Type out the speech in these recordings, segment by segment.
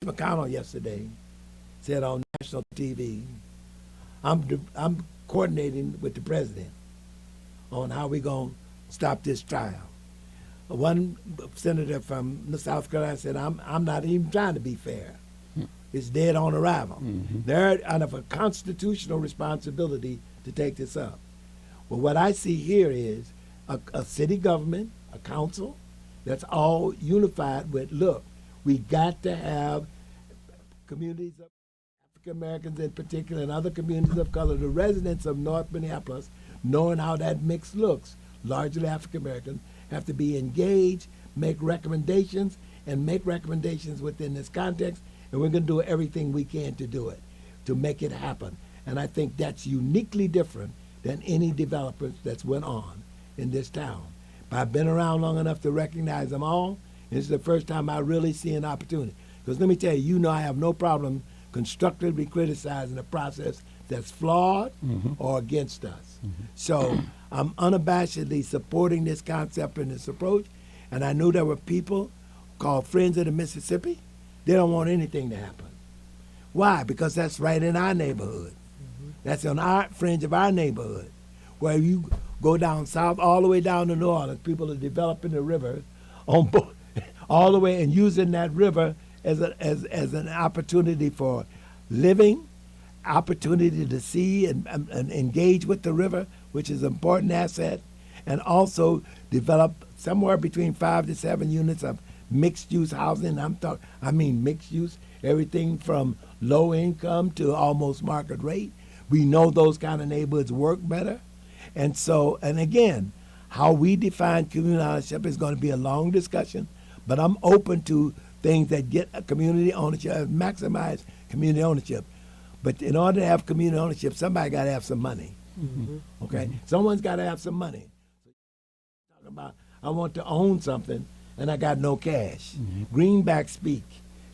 McConnell yesterday said on national TV, I'm coordinating with the president on how we going to stop this trial. One senator from South Carolina said, I'm not even trying to be fair. It's dead on arrival. They're under a constitutional responsibility to take this up. Well, what I see here is a city government, a council, that's all unified with, look, we got to have communities of African Americans in particular and other communities of color, the residents of North Minneapolis, knowing how that mix looks, largely African Americans, have to be engaged, make recommendations, and make recommendations within this context, and we're going to do everything we can to do it, to make it happen. And I think that's uniquely different than any developers that's went on in this town. But I've been around long enough to recognize them all, and it's the first time I really see an opportunity. Because let me tell you, I have no problem constructively criticizing a process that's flawed or against us. So I'm unabashedly supporting this concept and this approach, and I knew there were people called Friends of the Mississippi. They don't want anything to happen. Why? Because that's right in our neighborhood. That's on our fringe of our neighborhood, where you go down south all the way down to New Orleans. People are developing the river on both, all the way, and using that river as an opportunity for living, opportunity to see and engage with the river, which is an important asset, and also develop somewhere between 5 to 7 units of mixed-use housing. I mean mixed use, everything from low income to almost market rate. We know those kind of neighborhoods work better. And so, and again, how we define community ownership is going to be a long discussion, but I'm open to things that get a community ownership, maximize community ownership. But in order to have community ownership, somebody got to have some money. Okay? Someone's got to have some money. Talking about, I want to own something, and I got no cash. Greenback speak.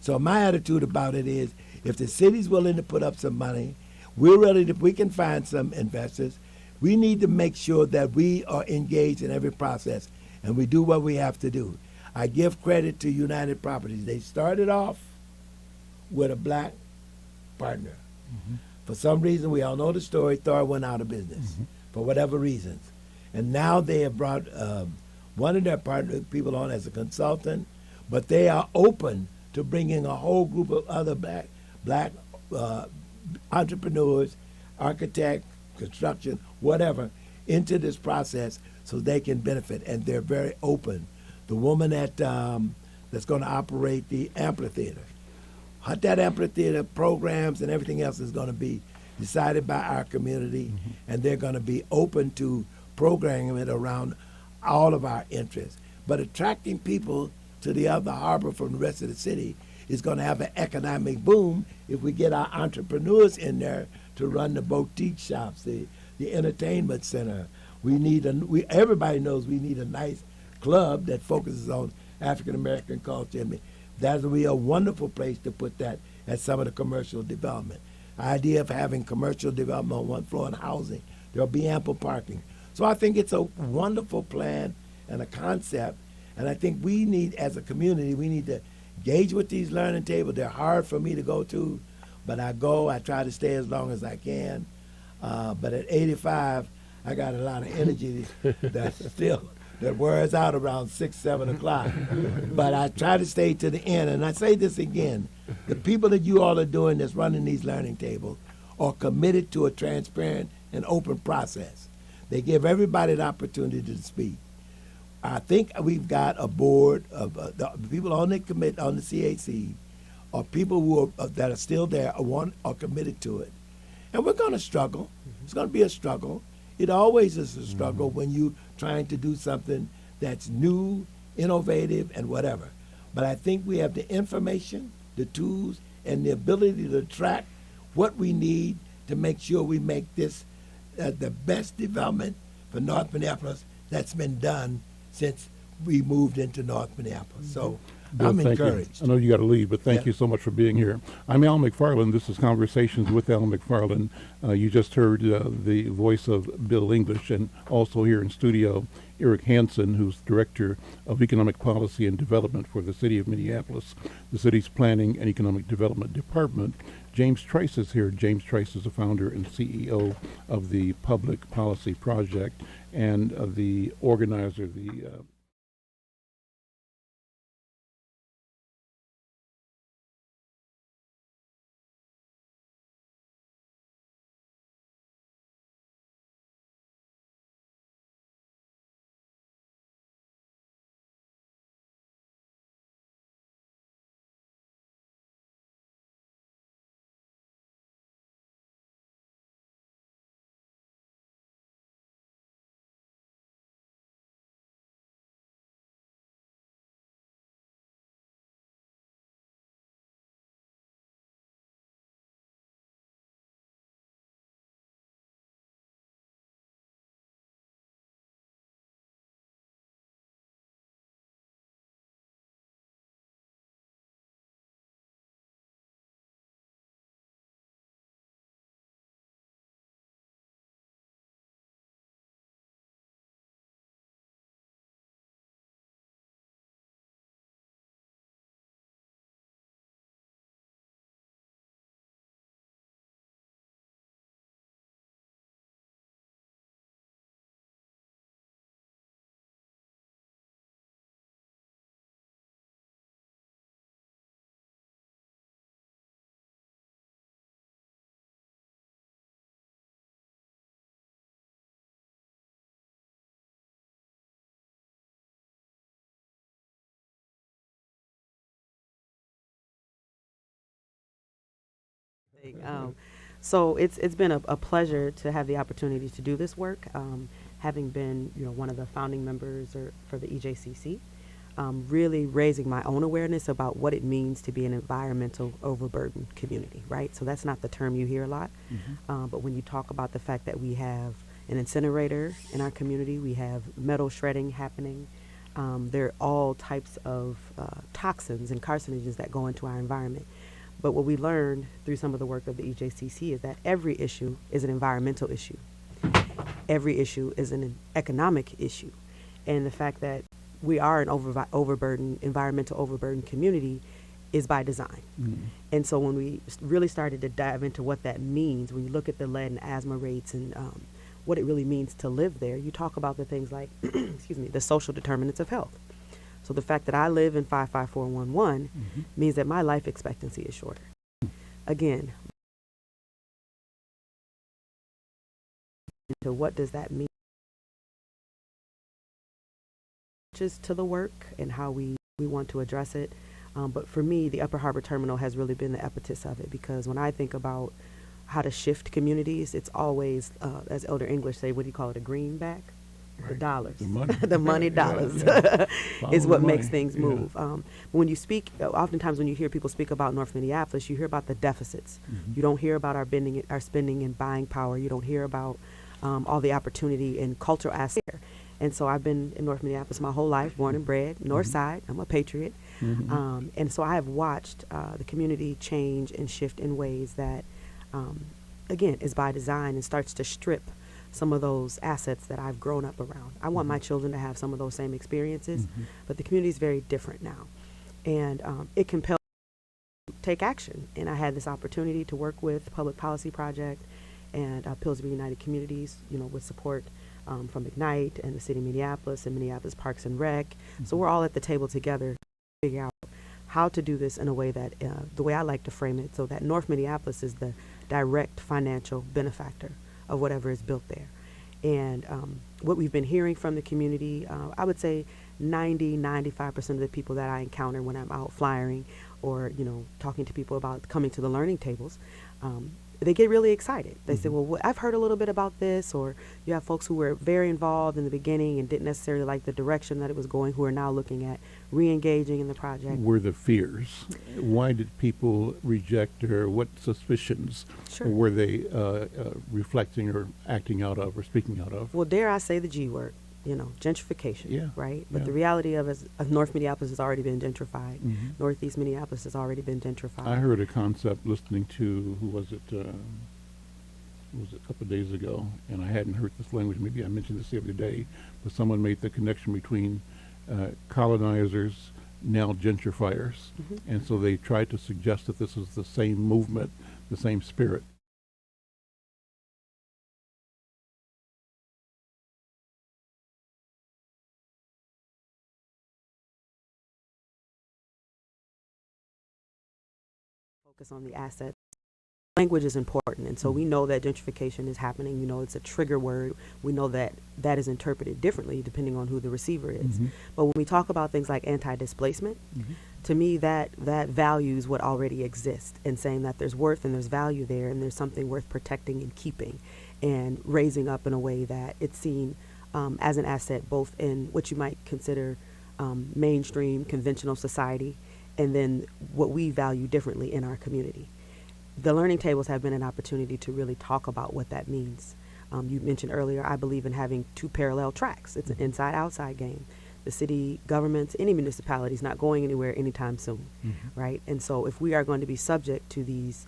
So my attitude about it is, if the city's willing to put up some money, we're ready to, we can find some investors. We need to make sure that we are engaged in every process, and we do what we have to do. I give credit to United Properties. They started off with a black partner. For some reason, we all know the story, Thor went out of business for whatever reasons. And now they have brought one of their partner people on as a consultant, but they are open to bringing a whole group of other black entrepreneurs, architects, construction, whatever, into this process so they can benefit, and they're very open. The woman that's going to operate the amphitheater, that amphitheater programs and everything else is going to be decided by our community, and they're going to be open to programming it around all of our interests. But attracting people to the other harbor from the rest of the city is going to have an economic boom if we get our entrepreneurs in there to run the boutique shops, the entertainment center. Everybody knows we need a nice club that focuses on African American culture. I mean, that would be a wonderful place to put that at some of the commercial development. Idea of having commercial development on one floor and housing. There'll be ample parking. So I think it's a wonderful plan and a concept, and I think we need, as a community, we need to engage with these learning tables. They're hard for me to go to, but I try to stay as long as I can. But at 85, I got a lot of energy that wears out around 6, 7 o'clock. But I try to stay to the end. And I say this again, the people that you all are doing that's running these learning tables are committed to a transparent and open process. They give everybody the opportunity to speak. I think we've got a board of the people on the on the CAC, or people who that are still there are committed to it. And we're going to struggle. It's going to be a struggle. It always is a struggle when you're trying to do something that's new, innovative, and whatever. But I think we have the information, the tools, and the ability to track what we need to make sure we make this the best development for North Minneapolis that's been done since we moved into North Minneapolis. So Bill, I'm thank encouraged. you. I know you got to leave, but thank Yeah. you so much for being here. I'm Al McFarland. This is Conversations with Al McFarland. You just heard the voice of Bill English, and also here in studio, Eric Hansen, who's Director of Economic Policy and Development for the City of Minneapolis, the city's Planning and Economic Development Department. James Trice is here. James Trice is the founder and CEO of the Public Policy Project and the organizer, Um, so it's been a pleasure to have the opportunity to do this work, having been one of the founding members for the EJCC, really raising my own awareness about what it means to be an environmental overburdened community, right? So that's not the term you hear a lot, but when you talk about the fact that we have an incinerator in our community, we have metal shredding happening. There are all types of toxins and carcinogens that go into our environment. But what we learned through some of the work of the EJCC is that every issue is an environmental issue. Every issue is an economic issue. And the fact that we are an overburdened, environmental overburdened community is by design. And so when we really started to dive into what that means, when you look at the lead and asthma rates and what it really means to live there, you talk about the things like, excuse me, the social determinants of health. So the fact that I live in 55411 means that my life expectancy is shorter. Again, so what does that mean? Just to the work and how we want to address it. But for me, the Upper Harbor Terminal has really been the impetus of it, because when I think about how to shift communities, it's always, as Elder English say, what do you call it, a greenback? Right. The dollars, the money, the money dollars is what makes things move. When you speak, oftentimes when you hear people speak about North Minneapolis, you hear about the deficits. You don't hear about our spending and buying power. You don't hear about all the opportunity and cultural aspect. And so I've been in North Minneapolis my whole life, born and bred, North Side. I'm a patriot. And so I have watched the community change and shift in ways that, again, is by design and starts to strip some of those assets that I've grown up around. I want my children to have some of those same experiences, but the community is very different now. And it compels me to take action. And I had this opportunity to work with the Public Policy Project and Pillsbury United Communities, with support from Ignite and the City of Minneapolis and Minneapolis Parks and Rec. So we're all at the table together to figure out how to do this in a way that, the way I like to frame it, so that North Minneapolis is the direct financial benefactor of whatever is built there. And what we've been hearing from the community, I would say 95% of the people that I encounter when I'm out flyering or, talking to people about coming to the learning tables, they get really excited. They say, well, I've heard a little bit about this, or you have folks who were very involved in the beginning and didn't necessarily like the direction that it was going, who are now looking at re-engaging in the project. Were the fears? Why did people reject, or what suspicions were they reflecting or acting out of or speaking out of? Well, dare I say the G word? gentrification, Yeah, right? But yeah. the reality of North Minneapolis has already been gentrified. Mhm. Northeast Minneapolis has already been gentrified. I heard a concept listening to, who was it, a couple of days ago, and I hadn't heard this language. Maybe I mentioned this the other day, but someone made the connection between colonizers, now gentrifiers. And so they tried to suggest that this is the same movement, the same spirit. Focus on the assets. Language is important, and so we know that gentrification is happening. It's a trigger word. We know that that is interpreted differently depending on who the receiver is. But when we talk about things like anti-displacement, to me that values what already exists, and saying that there's worth and there's value there, and there's something worth protecting and keeping and raising up in a way that it's seen as an asset, both in what you might consider mainstream conventional society, and then what we value differently in our community. The learning tables have been an opportunity to really talk about what that means. You mentioned earlier, I believe in having two parallel tracks. It's an inside-outside game. The city governments, any municipality is not going anywhere anytime soon, right? And so if we are going to be subject to these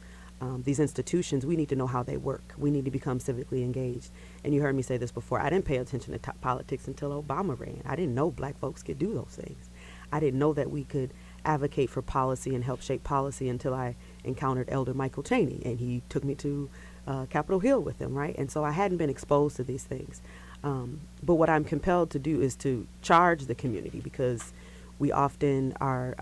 institutions, we need to know how they work. We need to become civically engaged. And you heard me say this before. I didn't pay attention to politics until Obama ran. I didn't know black folks could do those things. I didn't know that we could advocate for policy and help shape policy until I encountered Elder Michael Chaney, and he took me to Capitol Hill with him, right? And so I hadn't been exposed to these things. But what I'm compelled to do is to charge the community, because we often are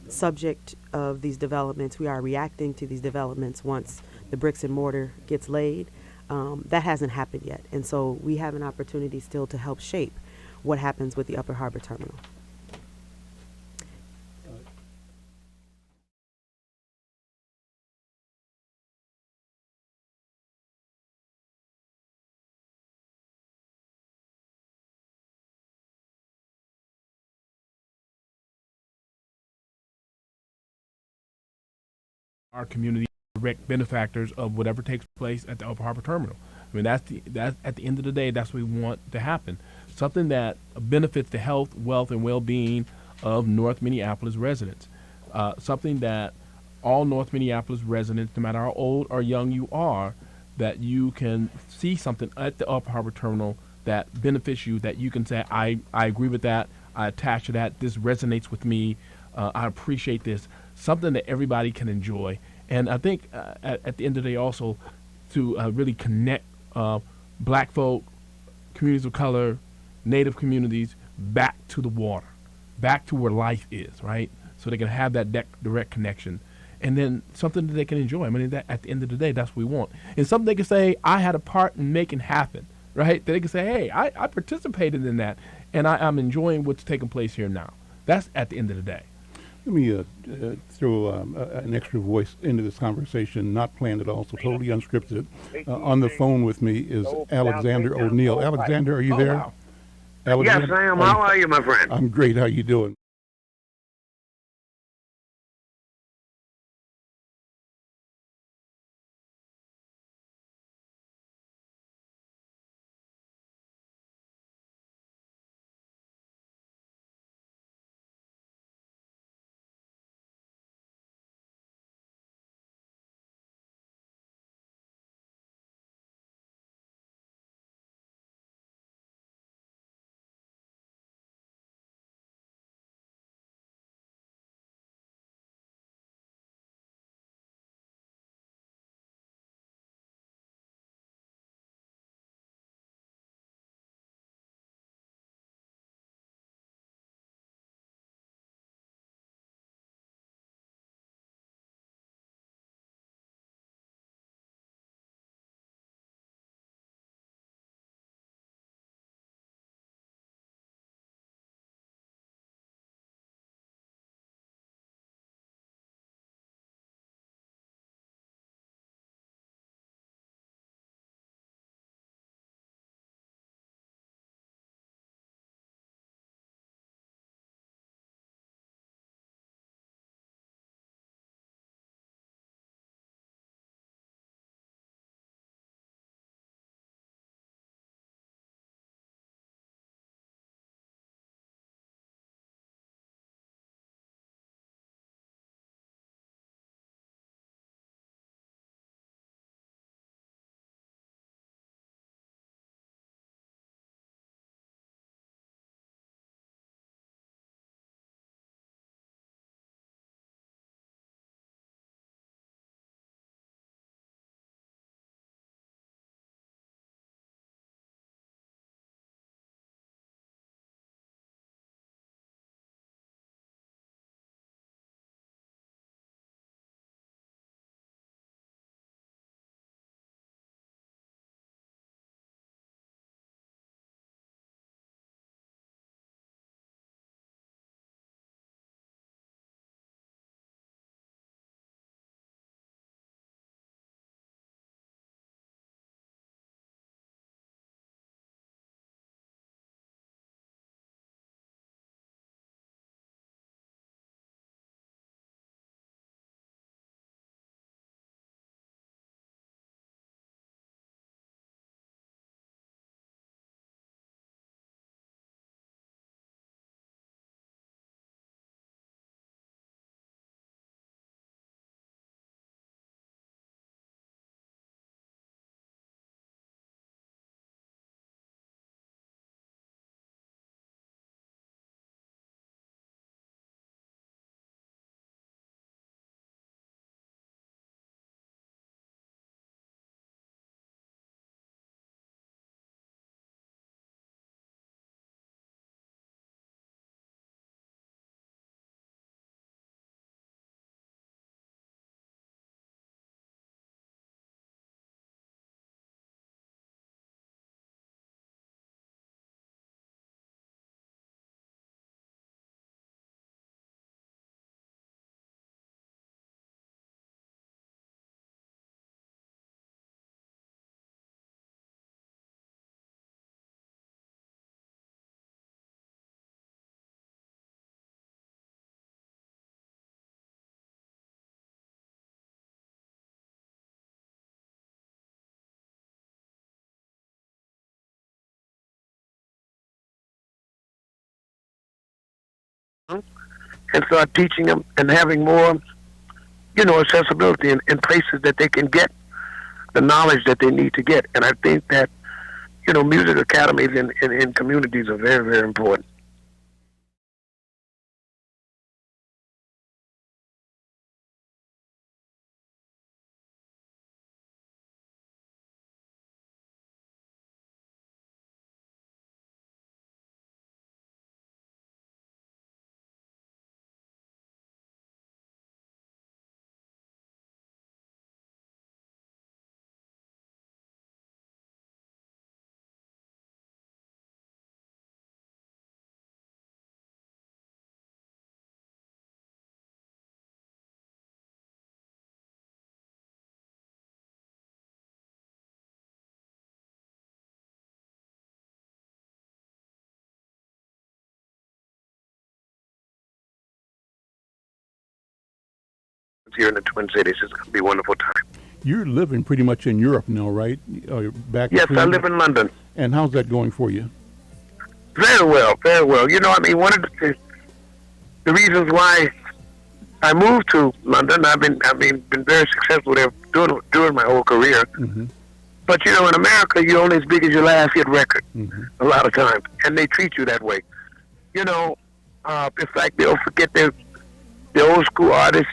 subject of these developments. We are reacting to these developments once the bricks and mortar gets laid. That hasn't happened yet. And so we have an opportunity still to help shape what happens with the Upper Harbor Terminal. Our community direct benefactors of whatever takes place at the Upper Harbor Terminal. I mean, that's at the end of the day, that's what we want to happen. Something that benefits the health, wealth, and well-being of North Minneapolis residents. Something that all North Minneapolis residents, no matter how old or young you are, that you can see something at the Upper Harbor Terminal that benefits you, that you can say, I agree with that, I attach to that, this resonates with me, I appreciate this. Something that everybody can enjoy. And I think at the end of the day also to really connect black folk, communities of color, native communities back to the water, back to where life is, right? So they can have that direct connection. And then something that they can enjoy. I mean, that at the end of the day, that's what we want. And something they can say, I had a part in making happen, right? That they can say, hey, I participated in that, and I'm enjoying what's taking place here now. That's at the end of the day. Let me throw an extra voice into this conversation, not planned at all, so totally unscripted. On the phone with me is Alexander O'Neill. Alexander, are you there? Wow. Alexander, Yes, I am. How are you, my friend? I'm great. How you doing? and start teaching them and having more, accessibility in places that they can get the knowledge that they need to get. And I think that, music academies in communities are very, very important. Here in the Twin Cities, it's going to be a wonderful time. You're living pretty much in Europe now, right? You're back. Yes, I live in London. And how's that going for you? Very well, very well. One of the reasons why I moved to London, I've been very successful there during my whole career. Mm-hmm. But in America, you're only as big as your last hit record. Mm-hmm. A lot of times, and they treat you that way. It's like they'll forget the old school artists.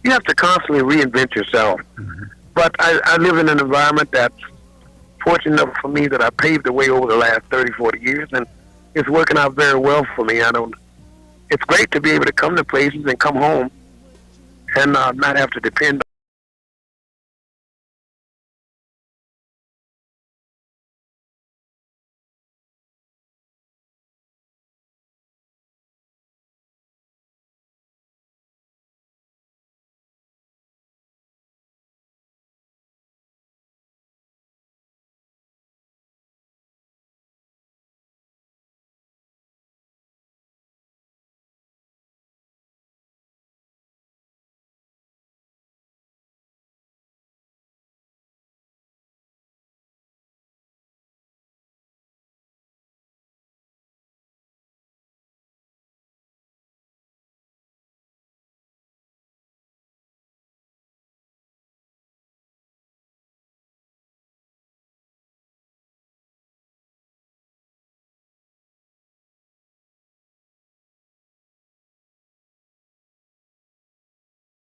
You have to constantly reinvent yourself. Mm-hmm. But I live in an environment that's fortunate enough for me that I paved the way over the last 30, 40 years, and it's working out very well for me. It's great to be able to come to places and come home and not have to depend